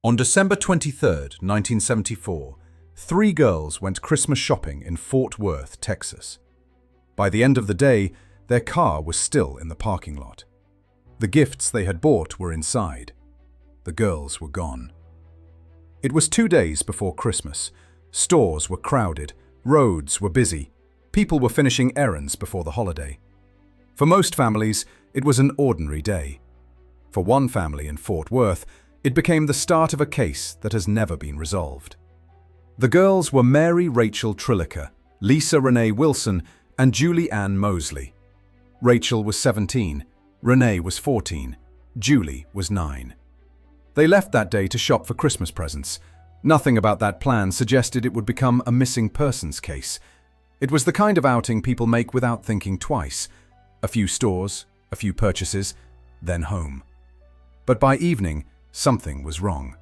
On December 23, 1974, three girls went Christmas shopping in Fort Worth, Texas. By the end of the day, their car was still in the parking lot. The gifts they had bought were inside. The girls were gone. It was 2 days before Christmas. Stores were crowded, roads were busy, people were finishing errands before the holiday. For most families, it was an ordinary day. For one family in Fort Worth, it became the start of a case that has never been resolved. The girls were Mary Rachel Trlica, Lisa Renee Wilson, and Julie Moseley. Rachel was 17, Renee was 14, Julie was 9. They left that day to shop for Christmas presents. Nothing about that plan suggested it would become a missing persons case. It was the kind of outing people make without thinking twice. A few stores, a few purchases, then home. But by evening, something was wrong.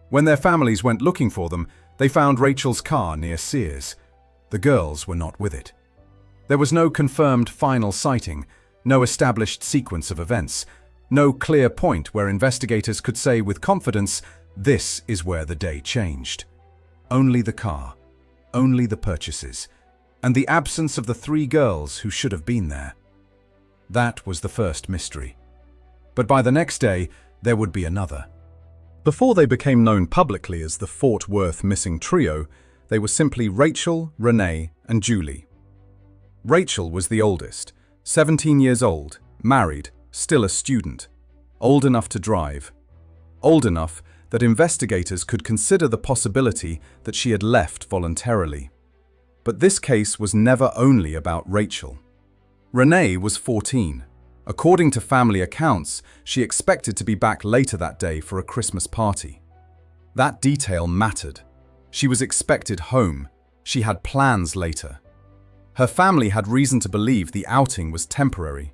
When their families went looking for them, they found Rachel's car near Sears. The girls were not with it. There was no confirmed final sighting, no established sequence of events, no clear point where investigators could say with confidence, this is where the day changed. Only the car, only the purchases, and the absence of the three girls who should have been there. That was the first mystery. But by the next day, there would be another. Before they became known publicly as the Fort Worth missing trio, they were simply Rachel, Renee, and Julie. Rachel was the oldest, 17 years old, married, still a student, old enough to drive, old enough that investigators could consider the possibility that she had left voluntarily. But this case was never only about Rachel. Renee was 14. According to family accounts, she expected to be back later that day for a Christmas party. That detail mattered. She was expected home. She had plans later. Her family had reason to believe the outing was temporary.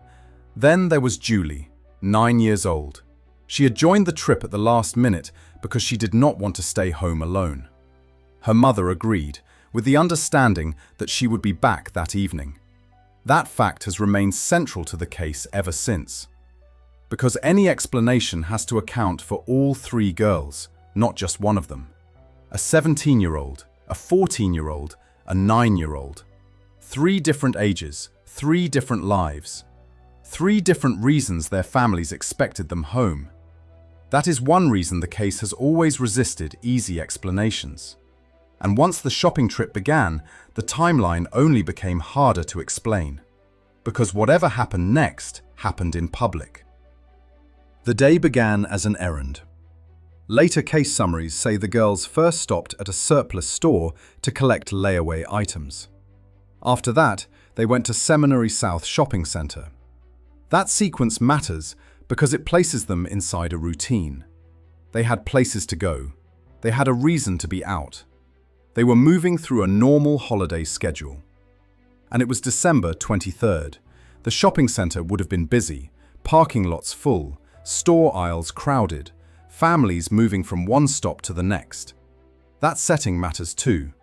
Then there was Julie, 9 years old. She had joined the trip at the last minute because she did not want to stay home alone. Her mother agreed, with the understanding that she would be back that evening. That fact has remained central to the case ever since. Because any explanation has to account for all three girls, not just one of them. A 17-year-old, a 14-year-old, a 9-year-old. 3 different ages, 3 different lives. 3 different reasons their families expected them home. That is one reason the case has always resisted easy explanations. And once the shopping trip began, the timeline only became harder to explain. Because whatever happened next happened in public. The day began as an errand. Later case summaries say the girls first stopped at a surplus store to collect layaway items. After that, they went to Seminary South shopping center. That sequence matters because it places them inside a routine. They had places to go. They had a reason to be out. They were moving through a normal holiday schedule. And it was December 23rd. The shopping center would have been busy, parking lots full, store aisles crowded, families moving from one stop to the next. That setting matters too,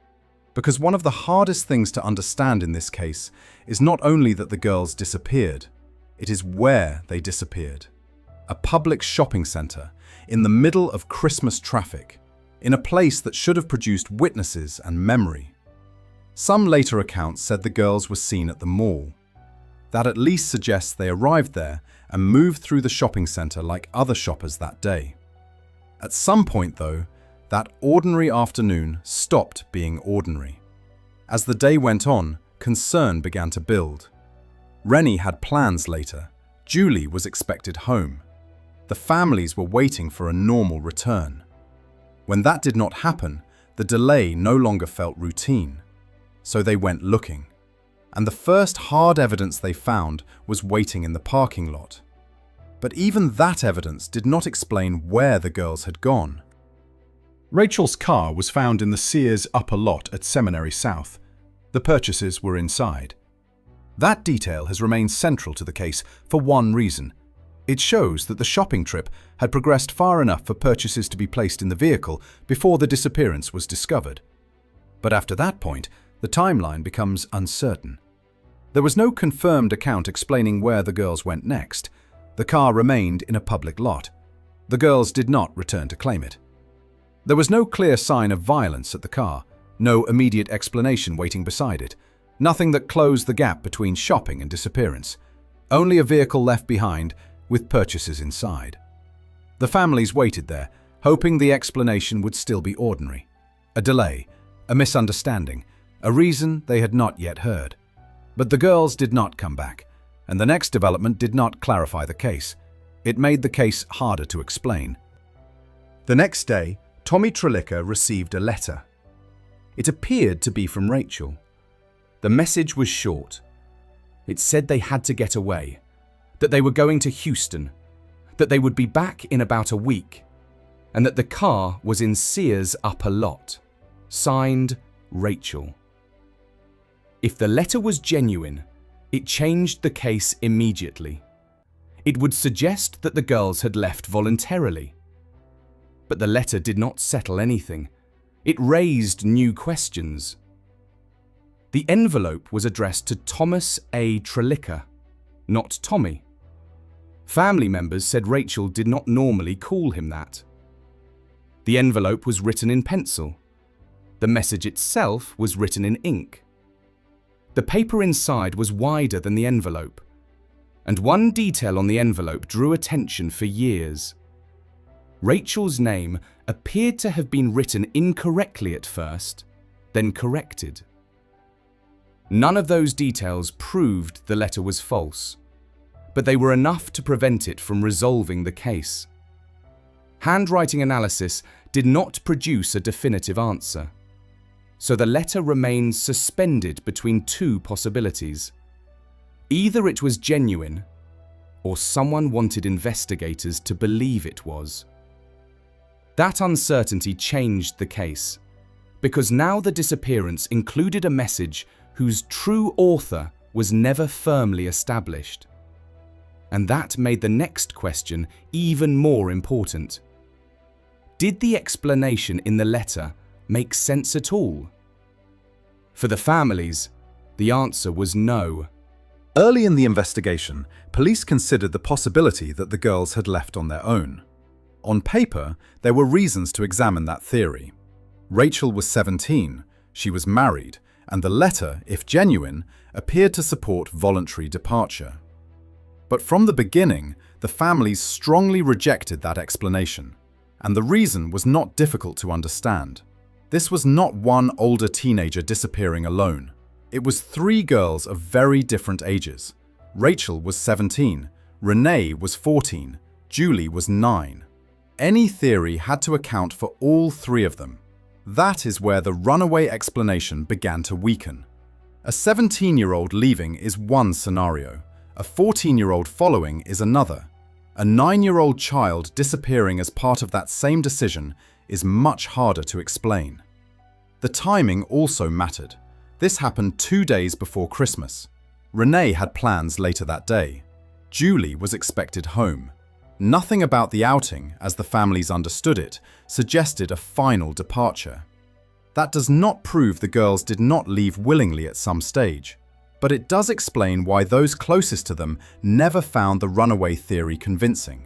because one of the hardest things to understand in this case is not only that the girls disappeared, it is where they disappeared. A public shopping center, in the middle of Christmas traffic, in a place that should have produced witnesses and memory. Some later accounts said the girls were seen at the mall. That at least suggests they arrived there and moved through the shopping center like other shoppers that day. At some point, though, that ordinary afternoon stopped being ordinary. As the day went on, concern began to build. Rennie had plans later. Julie was expected home. The families were waiting for a normal return. When that did not happen, the delay no longer felt routine. So they went looking. And the first hard evidence they found was waiting in the parking lot. But even that evidence did not explain where the girls had gone. Rachel's car was found in the Sears upper lot at Seminary South. The purchases were inside. That detail has remained central to the case for one reason. It shows that the shopping trip had progressed far enough for purchases to be placed in the vehicle before the disappearance was discovered. But after that point, the timeline becomes uncertain. There was no confirmed account explaining where the girls went next. The car remained in a public lot. The girls did not return to claim it. There was no clear sign of violence at the car, no immediate explanation waiting beside it, nothing that closed the gap between shopping and disappearance, only a vehicle left behind with purchases inside. The families waited there, hoping the explanation would still be ordinary. A delay, a misunderstanding, a reason they had not yet heard. But the girls did not come back, and the next development did not clarify the case. It made the case harder to explain. The next day, Tommy Trlica received a letter. It appeared to be from Rachel. The message was short. It said they had to get away, that they were going to Houston, that they would be back in about a week, and that the car was in Sears' upper lot. Signed, Rachel. If the letter was genuine, it changed the case immediately. It would suggest that the girls had left voluntarily. But the letter did not settle anything. It raised new questions. The envelope was addressed to Thomas A. Trlica, not Tommy. Family members said Rachel did not normally call him that. The envelope was written in pencil. The message itself was written in ink. The paper inside was wider than the envelope, and one detail on the envelope drew attention for years. Rachel's name appeared to have been written incorrectly at first, then corrected. None of those details proved the letter was false, but they were enough to prevent it from resolving the case. Handwriting analysis did not produce a definitive answer, so the letter remained suspended between two possibilities. Either it was genuine, or someone wanted investigators to believe it was. That uncertainty changed the case, because now the disappearance included a message whose true author was never firmly established. And that made the next question even more important. Did the explanation in the letter make sense at all? For the families, the answer was no. Early in the investigation, police considered the possibility that the girls had left on their own. On paper, there were reasons to examine that theory. Rachel was 17, she was married, and the letter, if genuine, appeared to support voluntary departure. But from the beginning, the families strongly rejected that explanation, and the reason was not difficult to understand. This was not one older teenager disappearing alone. It was three girls of very different ages. Rachel was 17, Renee was 14, Julie was 9. Any theory had to account for all three of them. That is where the runaway explanation began to weaken. A 17-year-old leaving is one scenario. A 14-year-old following is another. A 9-year-old child disappearing as part of that same decision is much harder to explain. The timing also mattered. This happened 2 days before Christmas. Renee had plans later that day. Julie was expected home. Nothing about the outing, as the families understood it, suggested a final departure. That does not prove the girls did not leave willingly at some stage, but it does explain why those closest to them never found the runaway theory convincing.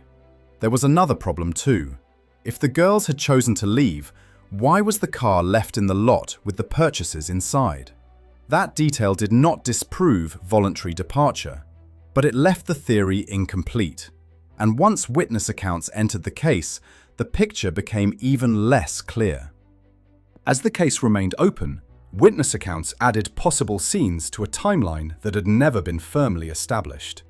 There was another problem too. If the girls had chosen to leave, why was the car left in the lot with the purchases inside? That detail did not disprove voluntary departure, but it left the theory incomplete. And once witness accounts entered the case, the picture became even less clear. As the case remained open, witness accounts added possible scenes to a timeline that had never been firmly established.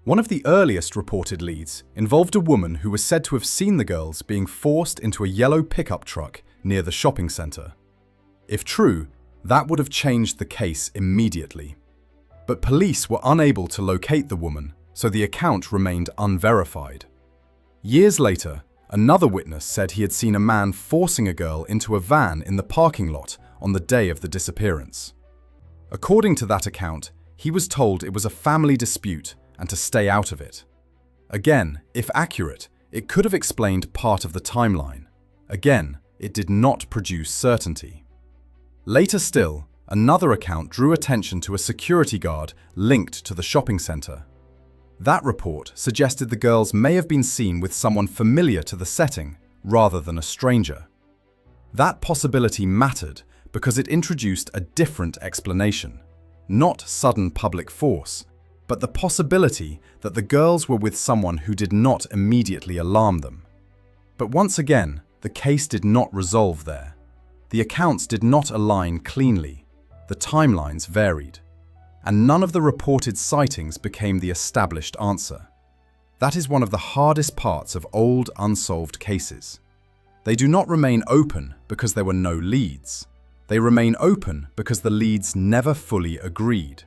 One of the earliest reported leads involved a woman who was said to have seen the girls being forced into a yellow pickup truck near the shopping center. If true, that would have changed the case immediately. But police were unable to locate the woman, so the account remained unverified. Years later, another witness said he had seen a man forcing a girl into a van in the parking lot on the day of the disappearance. According to that account, he was told it was a family dispute and to stay out of it. Again, if accurate, it could have explained part of the timeline. Again, it did not produce certainty. Later still, another account drew attention to a security guard linked to the shopping center. That report suggested the girls may have been seen with someone familiar to the setting rather than a stranger. That possibility mattered because it introduced a different explanation. Not sudden public force, but the possibility that the girls were with someone who did not immediately alarm them. But once again, the case did not resolve there. The accounts did not align cleanly. The timelines varied. And none of the reported sightings became the established answer. That is one of the hardest parts of old, unsolved cases. They do not remain open because there were no leads. They remain open because the leads never fully agreed.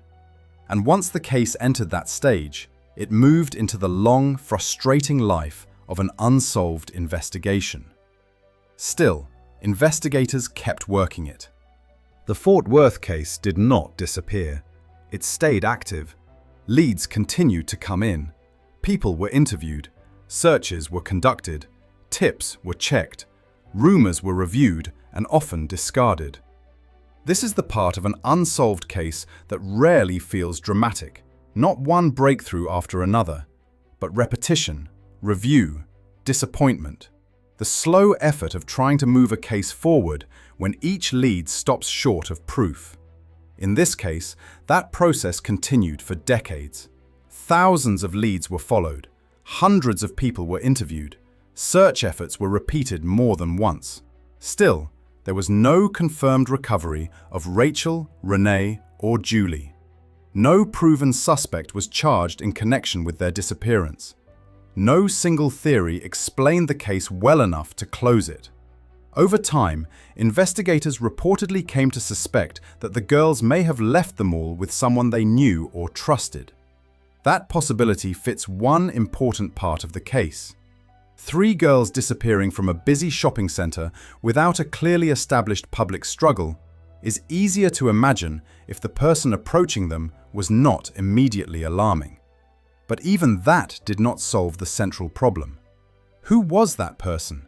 And once the case entered that stage, it moved into the long, frustrating life of an unsolved investigation. Still, investigators kept working it. The Fort Worth case did not disappear. It stayed active. Leads continued to come in. People were interviewed. Searches were conducted. Tips were checked. Rumors were reviewed and often discarded. This is the part of an unsolved case that rarely feels dramatic. Not one breakthrough after another, but repetition, review, disappointment. The slow effort of trying to move a case forward when each lead stops short of proof. In this case, that process continued for decades. Thousands of leads were followed. Hundreds of people were interviewed. Search efforts were repeated more than once. Still, there was no confirmed recovery of Rachel, Renee, or Julie. No proven suspect was charged in connection with their disappearance. No single theory explained the case well enough to close it. Over time, investigators reportedly came to suspect that the girls may have left the mall with someone they knew or trusted. That possibility fits one important part of the case. 3 girls disappearing from a busy shopping center without a clearly established public struggle is easier to imagine if the person approaching them was not immediately alarming. But even that did not solve the central problem. Who was that person?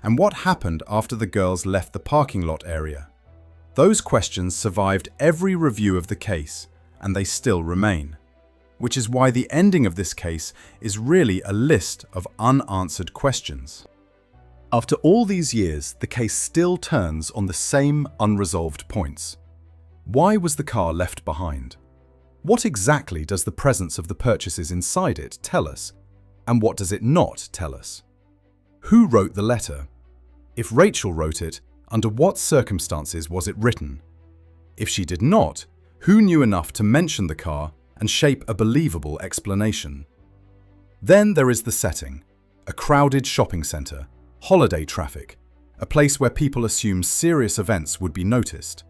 And what happened after the girls left the parking lot area? Those questions survived every review of the case, and they still remain. Which is why the ending of this case is really a list of unanswered questions. After all these years, the case still turns on the same unresolved points. Why was the car left behind? What exactly does the presence of the purchases inside it tell us? And what does it not tell us? Who wrote the letter? If Rachel wrote it, under what circumstances was it written? If she did not, who knew enough to mention the car and shape a believable explanation? Then there is the setting, a crowded shopping center, holiday traffic, a place where people assume serious events would be noticed.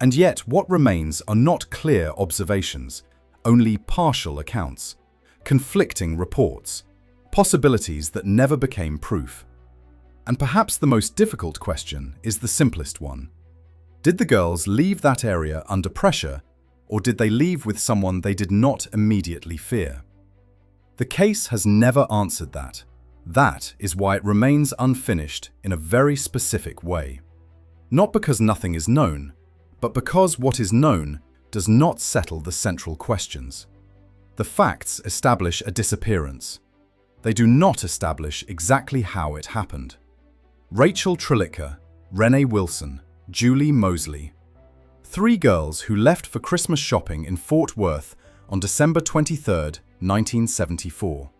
And yet what remains are not clear observations, only partial accounts, conflicting reports, possibilities that never became proof. And perhaps the most difficult question is the simplest one. Did the girls leave that area under pressure, or did they leave with someone they did not immediately fear? The case has never answered that. That is why it remains unfinished in a very specific way. Not because nothing is known, but because what is known does not settle the central questions. The facts establish a disappearance. They do not establish exactly how it happened. Rachel Trlica, Renee Wilson, Julie Moseley. 3 girls who left for Christmas shopping in Fort Worth on December 23, 1974.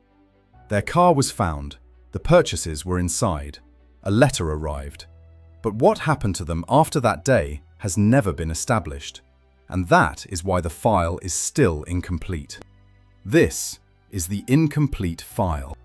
Their car was found, the purchases were inside, a letter arrived. But what happened to them after that day has never been established, and that is why the file is still incomplete. This is the incomplete file.